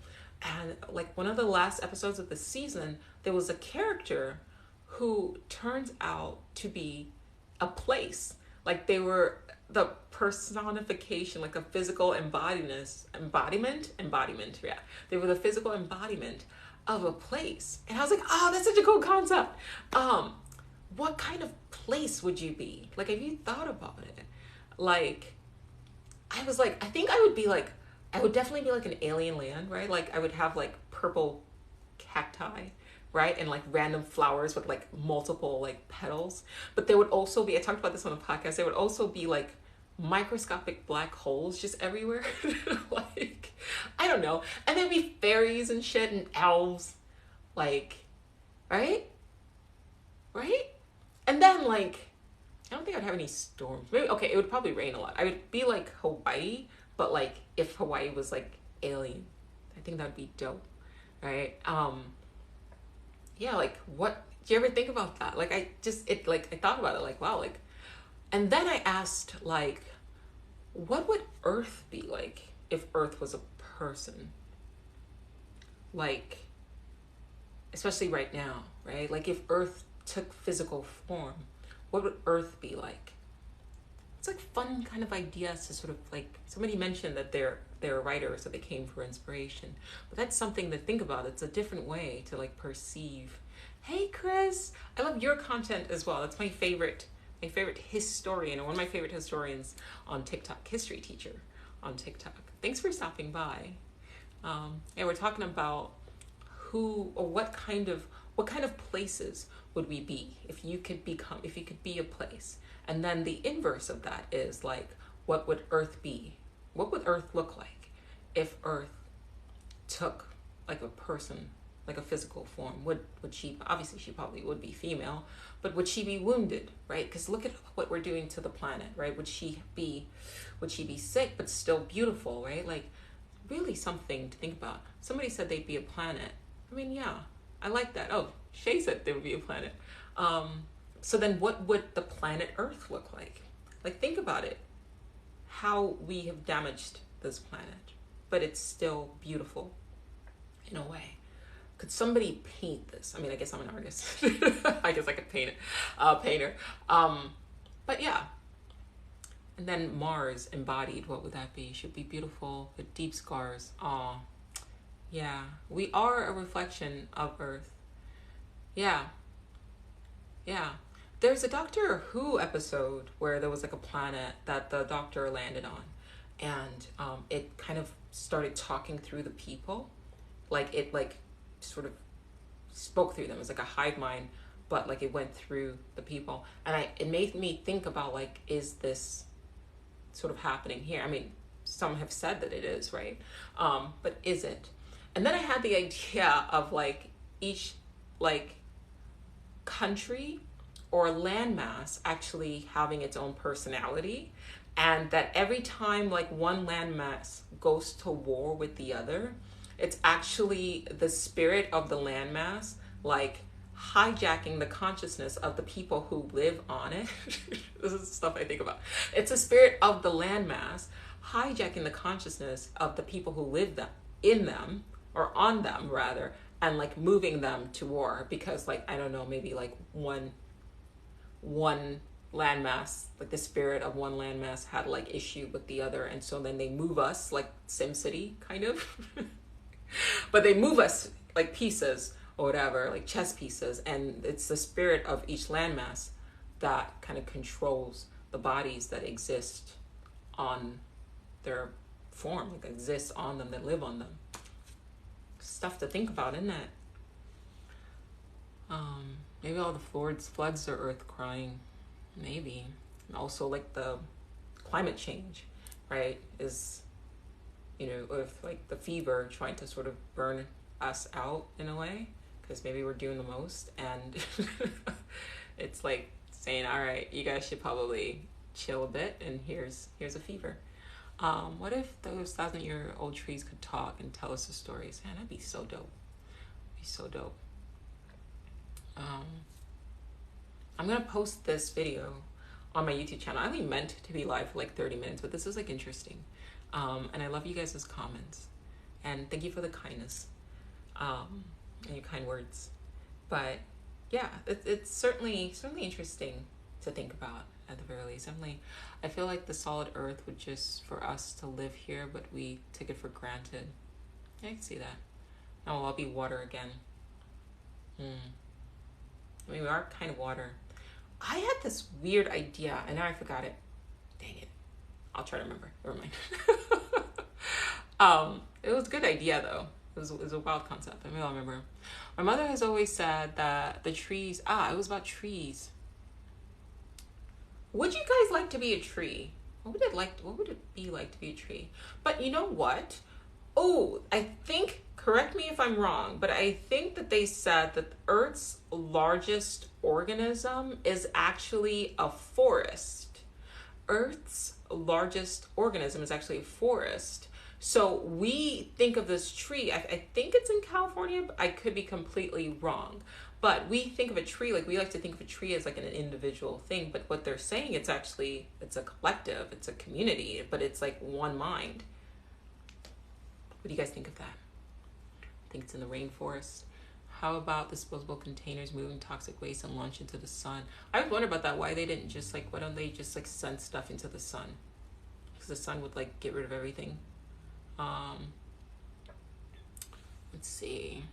And like one of the last episodes of the season, there was a character who turns out to be a place. Like they were the personification, like a physical embodiment. Yeah. They were the physical embodiment of a place. And I was like, oh, that's such a cool concept. What kind of place would you be? Like, have you thought about it? Like, I was like, I think I would be like, I would definitely be like an alien land, right? Like I would have like purple cacti, right? And like random flowers with like multiple like petals. But there would also be, I talked about this on the podcast, there would also be like microscopic black holes just everywhere. Like, I don't know. And there'd be fairies and shit and elves. Like, right? And then like, I don't think I'd have any storms. Maybe, okay, it would probably rain a lot. I would be like Hawaii, but like if Hawaii was like alien, I think that'd be dope, right? Yeah, like what, do you ever think about that? Like I thought about it like, wow, like, and then I asked like, what would Earth be like if Earth was a person? Like, especially right now, right? Like if Earth took physical form, what would Earth be like? It's like fun kind of ideas to sort of like, somebody mentioned that they're writers, so they came for inspiration. But that's something to think about. It's a different way to like perceive. Hey Chris, I love your content as well. That's my favorite historian, or one of my favorite historians on TikTok, history teacher on TikTok. Thanks for stopping by. Yeah, we're talking about who or what kind of places would we be if you could be a place. And then the inverse of that is like, what would Earth be? What would Earth look like if Earth took like a person, like a physical form? Would she, obviously she probably would be female, but would she be wounded, right? Because look at what we're doing to the planet, right? Would she be sick but still beautiful, right? Like really something to think about. Somebody said they'd be a planet. I mean, yeah, I like that. Oh, Shay said there would be a planet. So then what would the planet Earth look like? Like think about it. How we have damaged this planet, but it's still beautiful in a way. Could somebody paint this? I mean, I guess I'm an artist. I guess I could paint it, painter. But yeah. And then Mars embodied, what would that be? Should be beautiful with deep scars. Aw, yeah. We are a reflection of Earth. Yeah. There's a Doctor Who episode where there was like a planet that the Doctor landed on, and it kind of started talking through the people, like it like sort of spoke through them. It was like a hive mind, but like it went through the people, and it made me think about like, is this sort of happening here? I mean, some have said that it is, right? But is it? And then I had the idea of like each like country or landmass actually having its own personality, and that every time like one landmass goes to war with the other, it's actually the spirit of the landmass like hijacking the consciousness of the people who live on it. This is stuff I think about. It's a spirit of the landmass hijacking the consciousness of the people who live in them, or on them rather, and like moving them to war because like, I don't know, maybe like one landmass, like the spirit of one landmass had like issue with the other, and so then they move us like SimCity kind of. But they move us like pieces or whatever, like chess pieces, and it's the spirit of each landmass that kind of controls the bodies that exist on their form, like exists on them, that live on them. Stuff to think about, isn't it? Maybe all the floods are Earth crying. Maybe. And also like the climate change, right, is, you know, with like the fever trying to sort of burn us out in a way, because maybe we're doing the most, and it's like saying, all right, you guys should probably chill a bit, and here's a fever. What if those 1,000-year-old trees could talk and tell us the stories? Man, that'd be so dope. Be so dope. I'm gonna post this video on my YouTube channel. I only meant to be live for like 30 minutes, but this is like interesting. And I love you guys' comments, and thank you for the kindness and your kind words. But yeah, it's certainly interesting to think about at the very least. Definitely, I feel like the solid earth would just for us to live here, but we take it for granted. Yeah, I can see that. Oh, I'll be water again. I mean, we are kind of water. I had this weird idea, and now I forgot it. Dang it. I'll try to remember. Never mind. It was a good idea, though. It was a wild concept. I mean, I'll remember. My mother has always said that the trees... it was about trees. Would you guys like to be a tree? What would it be like to be a tree? But you know what? Oh, I think... Correct me if I'm wrong, but I think that they said that Earth's largest organism is actually a forest. Earth's largest organism is actually a forest. So we think of this tree, I think it's in California, but I could be completely wrong. But we think of a tree, like we like to think of a tree as like an individual thing, but what they're saying, it's a collective, it's a community, but it's like one mind. What do you guys think of that? I think it's in the rainforest. How about disposable containers moving toxic waste and launch into the sun? I would wonder about that. Why don't they just like send stuff into the sun? Because the sun would like get rid of everything. Let's see.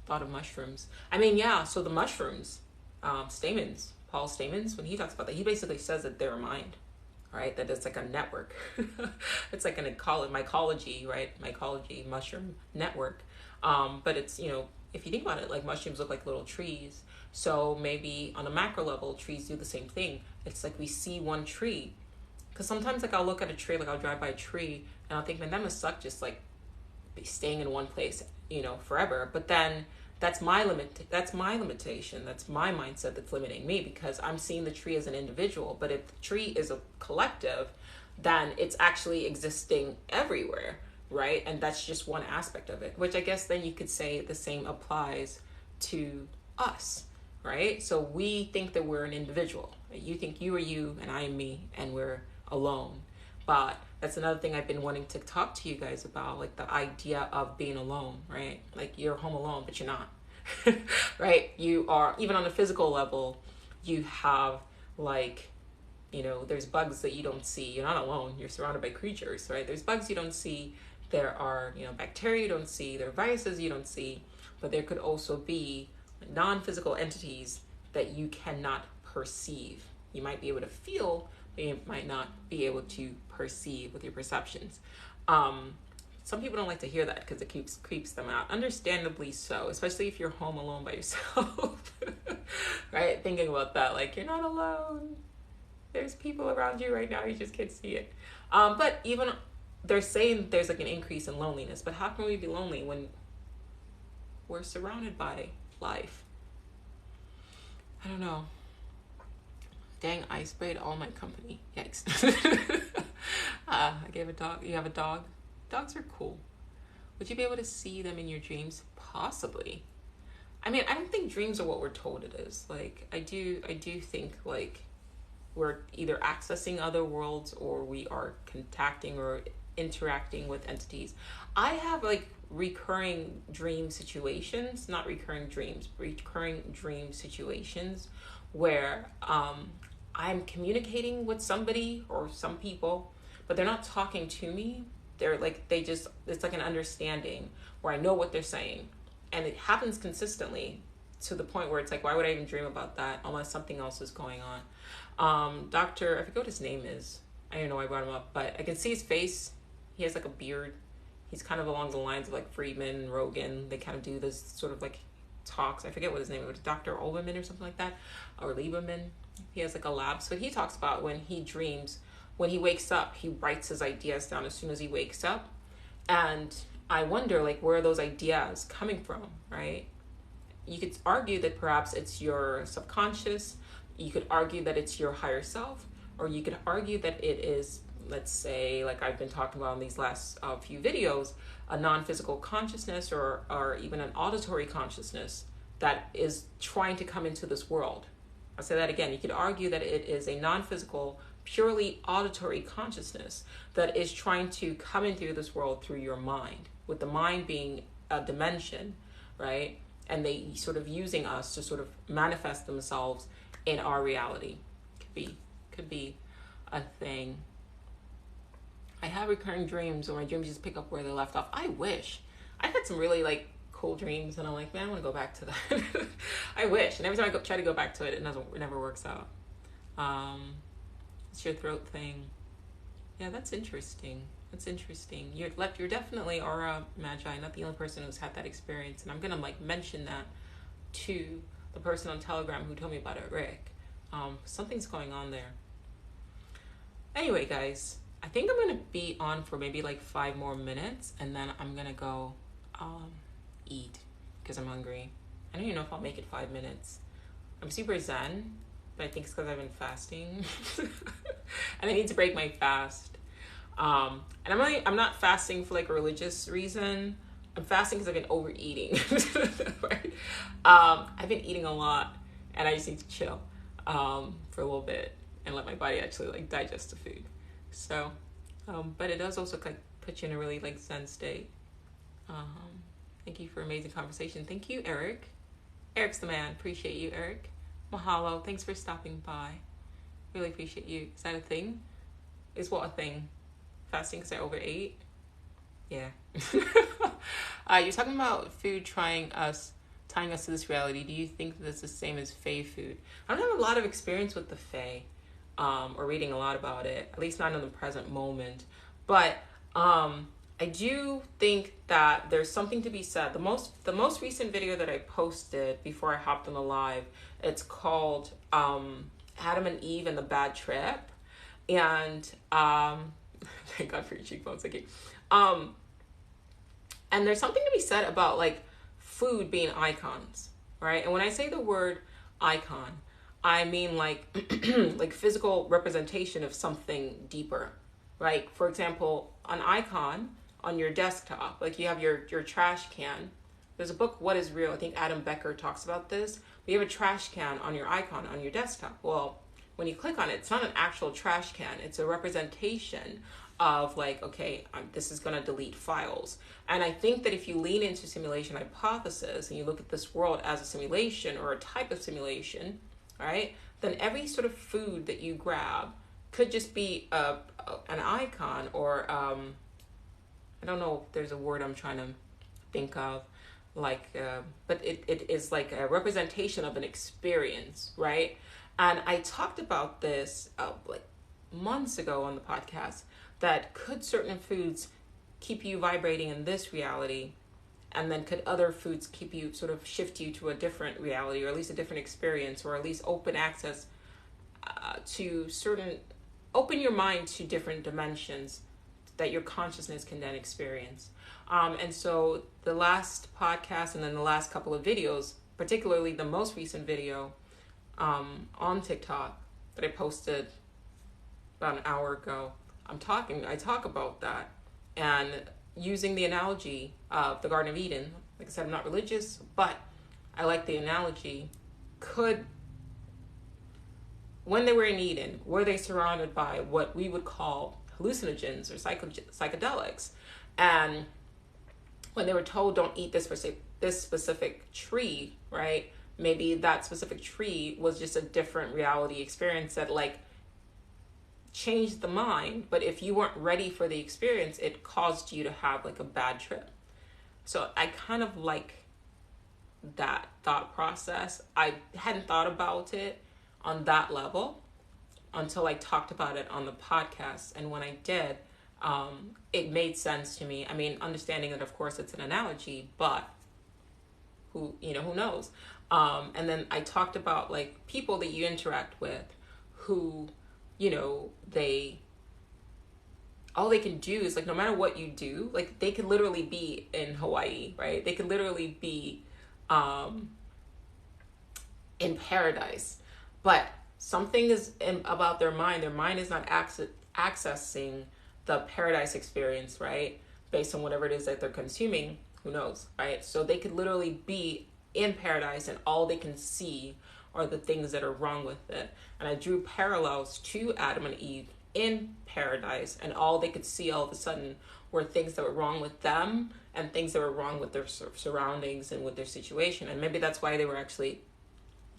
Thought of mushrooms. I mean, yeah. So the mushrooms, Stamens, Paul Stamens, when he talks about that, he basically says that they're a mind, right? That it's like a network. It's like an mycology, right? Mycology mushroom network. But it's, you know, if you think about it, like mushrooms look like little trees. So maybe on a macro level, trees do the same thing. It's like we see one tree. Because sometimes like I'll look at a tree, like I'll drive by a tree and I'll think, man, that must suck just like be staying in one place, you know, forever. But then that's my limitation. That's my mindset that's limiting me, because I'm seeing the tree as an individual. But if the tree is a collective, then it's actually existing everywhere. Right? And that's just one aspect of it, which I guess then you could say the same applies to us, right? So we think that we're an individual. You think you are you and I am me and we're alone. But that's another thing I've been wanting to talk to you guys about, like the idea of being alone, right? Like you're home alone, but you're not, right? You are, even on a physical level, you have like, you know, there's bugs that you don't see. You're not alone. You're surrounded by creatures, right? There's bugs you don't see. There are, you know, bacteria you don't see, there are viruses you don't see, but there could also be non-physical entities that you cannot perceive. You might be able to feel, but you might not be able to perceive with your perceptions. Some people don't like to hear that because it creeps them out. Understandably so, especially if you're home alone by yourself, right? Thinking about that, like you're not alone. There's people around you right now, you just can't see it. But even they're saying there's like an increase in loneliness, but how can we be lonely when we're surrounded by life? I don't know. Dang, I sprayed all my company. Yikes. I gave a dog. You have a dog? Dogs are cool. Would you be able to see them in your dreams? Possibly. I mean, I don't think dreams are what we're told it is. Like, I do think, like, we're either accessing other worlds or we are contacting or interacting with entities. I have, like, recurring dream situations, not recurring dreams, recurring dream situations where I'm communicating with somebody or some people, but they're not talking to me. They're like, it's like an understanding where I know what they're saying. And it happens consistently to the point where it's like, why would I even dream about that unless something else is going on? Doctor, I forget what his name is. I don't know why I brought him up, but I can see his face. He has like a beard. He's kind of along the lines of like Friedman and Rogan. They kind of do this sort of like talks. I forget what his name was, Dr. Olbermann or something like that, or Lieberman. He has like a lab. So he talks about when he dreams, when he wakes up, he writes his ideas down as soon as he wakes up. And I wonder, like, where are those ideas coming from, right? You could argue that perhaps it's your subconscious. You could argue that it's your higher self, or you could argue that it is, let's say, like I've been talking about in these last few videos, a non-physical consciousness or even an auditory consciousness that is trying to come into this world. I'll say that again. You could argue that it is a non-physical, purely auditory consciousness that is trying to come into this world through your mind, with the mind being a dimension, right? And they sort of using us to sort of manifest themselves in our reality. Could be a thing. I have recurring dreams, or my dreams just pick up where they left off. I wish. I had some really like cool dreams, and I'm like, man, I want to go back to that. I wish. And every time I try to go back to it, it never works out. It's your throat thing. Yeah, that's interesting. You're definitely aura magi, not the only person who's had that experience. And I'm gonna like mention that to the person on Telegram who told me about it, Rick. Something's going on there. Anyway, guys, I think I'm gonna be on for maybe like 5 more minutes, and then I'm gonna go eat because I'm hungry. I don't even know if I'll make it 5 minutes. I'm super zen, but I think it's because I've been fasting and I need to break my fast. And I'm not fasting for like a religious reason. I'm fasting because I've been overeating. Right? I've been eating a lot, and I just need to chill for a little bit and let my body actually like digest the food. So, but it does also like put you in a really like zen state. Thank you for amazing conversation. Thank you, Eric. Eric's the man. Appreciate you, Eric. Mahalo. Thanks for stopping by. Really appreciate you. Is that a thing? Is what a thing? Fasting because I overate? Yeah. You're talking about food tying us to this reality. Do you think that's the same as Fae food? I don't have a lot of experience with the Fae, or reading a lot about it, at least not in the present moment. But I do think that there's something to be said. The most recent video that I posted before I hopped on the live, it's called Adam and Eve and the Bad Trip. And thank God for your cheekbones, thank you. And there's something to be said about like food being icons, right? And when I say the word icon, I mean like like physical representation of something deeper, right? For example, an icon on your desktop, like you have your trash can. There's a book, What is Real? I think Adam Becker talks about this. You have a trash can on your icon on your desktop. Well, when you click on it, it's not an actual trash can. It's a representation of like, okay, this is going to delete files. And I think that if you lean into simulation hypothesis and you look at this world as a simulation or a type of simulation, right, then every sort of food that you grab could just be an icon, or I don't know if there's a word I'm trying to think of, like, but it is like a representation of an experience, right? And I talked about this like months ago on the podcast, that could certain foods keep you vibrating in this reality, and then could other foods keep you, sort of shift you to a different reality, or at least a different experience, or at least open access open your mind to different dimensions, that your consciousness can then experience. And so the last podcast and then the last couple of videos, particularly the most recent video on TikTok that I posted about an hour ago, I talk about that, and using the analogy of the Garden of Eden. Like I said, I'm not religious, but I like the analogy. When they were in Eden, were they surrounded by what we would call hallucinogens or psychedelics? And when they were told, don't eat this specific tree, right? Maybe that specific tree was just a different reality experience that like changed the mind. But if you weren't ready for the experience, it caused you to have like a bad trip. So I kind of like that thought process. I hadn't thought about it on that level until I talked about it on the podcast. And when I did, it made sense to me. I mean, understanding that of course it's an analogy, but who knows? And then I talked about like people that you interact with who, all they can do is like, no matter what you do, like they could literally be in Hawaii, right? They could literally be in paradise, but something is about their mind. Their mind is not accessing the paradise experience, right? Based on whatever it is that they're consuming, who knows, right? So they could literally be in paradise and all they can see are the things that are wrong with it. And I drew parallels to Adam and Eve in paradise, and all they could see all of a sudden were things that were wrong with them and things that were wrong with their surroundings and with their situation. And maybe that's why they were actually,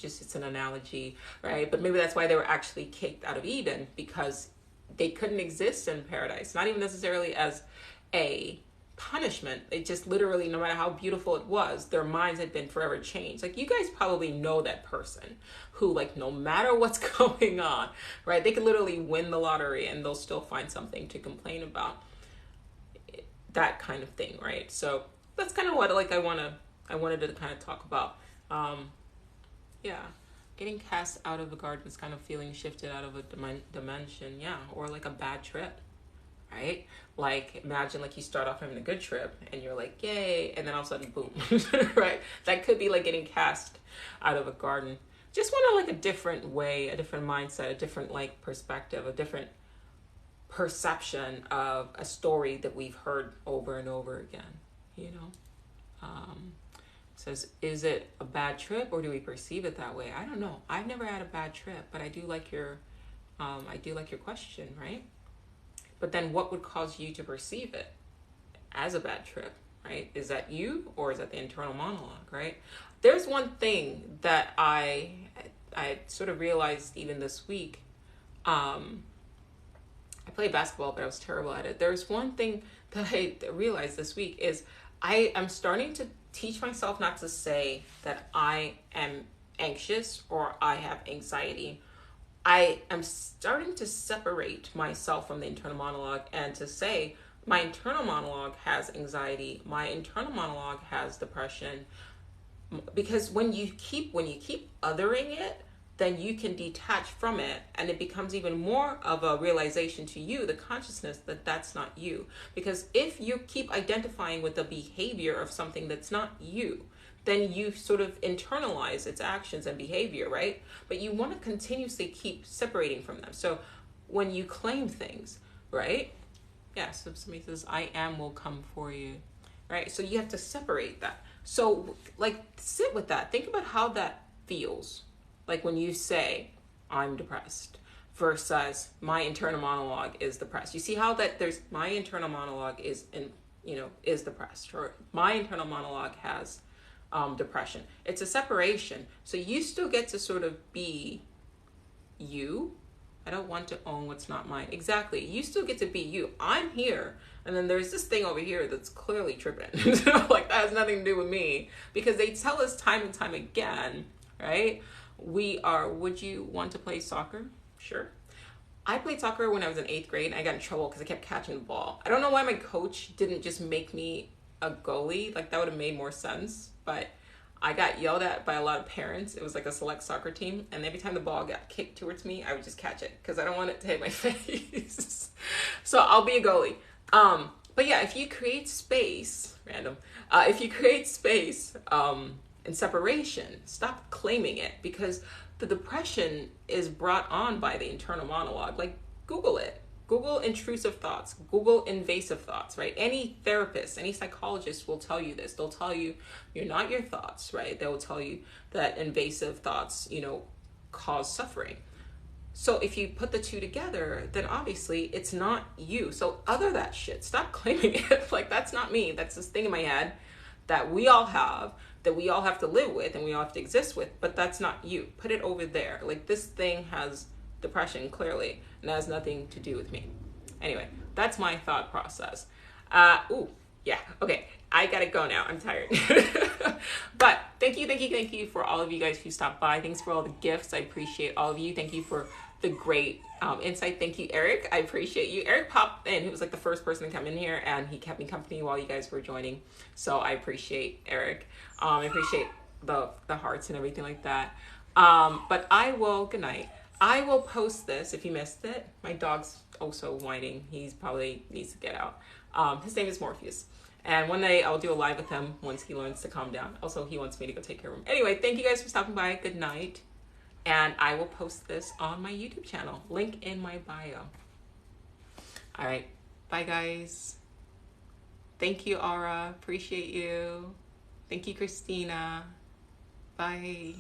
it's an analogy, right? But maybe that's why they were actually kicked out of Eden, because they couldn't exist in paradise, not even necessarily as a punishment. It just literally, no matter how beautiful it was, their minds had been forever changed. Like you guys probably know that person who, like, no matter what's going on, right, they could literally win the lottery and they'll still find something to complain about. That kind of thing, right? So that's kind of what I wanted to kind of talk about. Getting cast out of a garden is kind of feeling shifted out of a dimension, or like a bad trip, right? Like imagine like you start off having a good trip and you're like, yay, and then all of a sudden, boom, right? That could be like getting cast out of a garden. Just want like a different way, a different mindset, a different like perspective, a different perception of a story that we've heard over and over again, says, is it a bad trip or do we perceive it that way? I don't know. I've never had a bad trip, but I do like your question, right? But then what would cause you to perceive it as a bad trip, right? Is that you or is that the internal monologue, right? There's one thing that I sort of realized even this week. I played basketball, but I was terrible at it. There's one thing that I realized this week is I am starting to teach myself not to say that I am anxious or I have anxiety. I am starting to separate myself from the internal monologue and to say my internal monologue has anxiety, my internal monologue has depression, because when you keep othering it, then you can detach from it and it becomes even more of a realization to you, the consciousness that that's not you. Because if you keep identifying with the behavior of something that's not you, then you sort of internalize its actions and behavior, right? But you want to continuously keep separating from them. So when you claim things, right? Yeah, so somebody says, I am will come for you, right? So you have to separate that. So like sit with that. Think about how that feels. Like when you say, I'm depressed versus my internal monologue is depressed. You see how that there's my internal monologue is depressed, or my internal monologue has depression. It's a separation. So you still get to sort of be you. I don't want to own what's not mine. Exactly. You still get to be you. I'm here. And then there's this thing over here that's clearly tripping. Like that has nothing to do with me, because they tell us time and time again, right? Would you want to play soccer? Sure. I played soccer when I was in 8th grade and I got in trouble because I kept catching the ball. I don't know why my coach didn't just make me a goalie. Like that would have made more sense, but I got yelled at by a lot of parents. It was like a select soccer team, and every time the ball got kicked towards me, I would just catch it because I don't want it to hit my face. So I'll be a goalie. But yeah, if you create space, random, if you create space and separation, stop claiming it, because the depression is brought on by the internal monologue. Like, Google it. Google intrusive thoughts, Google invasive thoughts, right? Any therapist, any psychologist will tell you this. They'll tell you you're not your thoughts, right? They will tell you that invasive thoughts, cause suffering. So if you put the two together, then obviously it's not you. So other that shit. Stop claiming it. Like, that's not me. That's this thing in my head that we all have, that we all have to live with and we all have to exist with, but that's not you. Put it over there. Like, this thing has depression, clearly, and that has nothing to do with me. Anyway, that's my thought process. Yeah, okay, I gotta go now. I'm tired. But thank you for all of you guys who stopped by. Thanks for all the gifts. I appreciate all of you. Thank you for the great insight. Thank you, Eric. I appreciate you. Eric popped in. He was like the first person to come in here, and he kept me company while you guys were joining. So I appreciate Eric. I appreciate the hearts and everything like that. But good night. I will post this if you missed it. My dog's also whining. He's probably needs to get out. His name is Morpheus. And one day I'll do a live with him once he learns to calm down. Also, he wants me to go take care of him. Anyway, thank you guys for stopping by. Good night. And I will post this on my YouTube channel. Link in my bio. All right. Bye, guys. Thank you, Aura. Appreciate you. Thank you, Christina. Bye.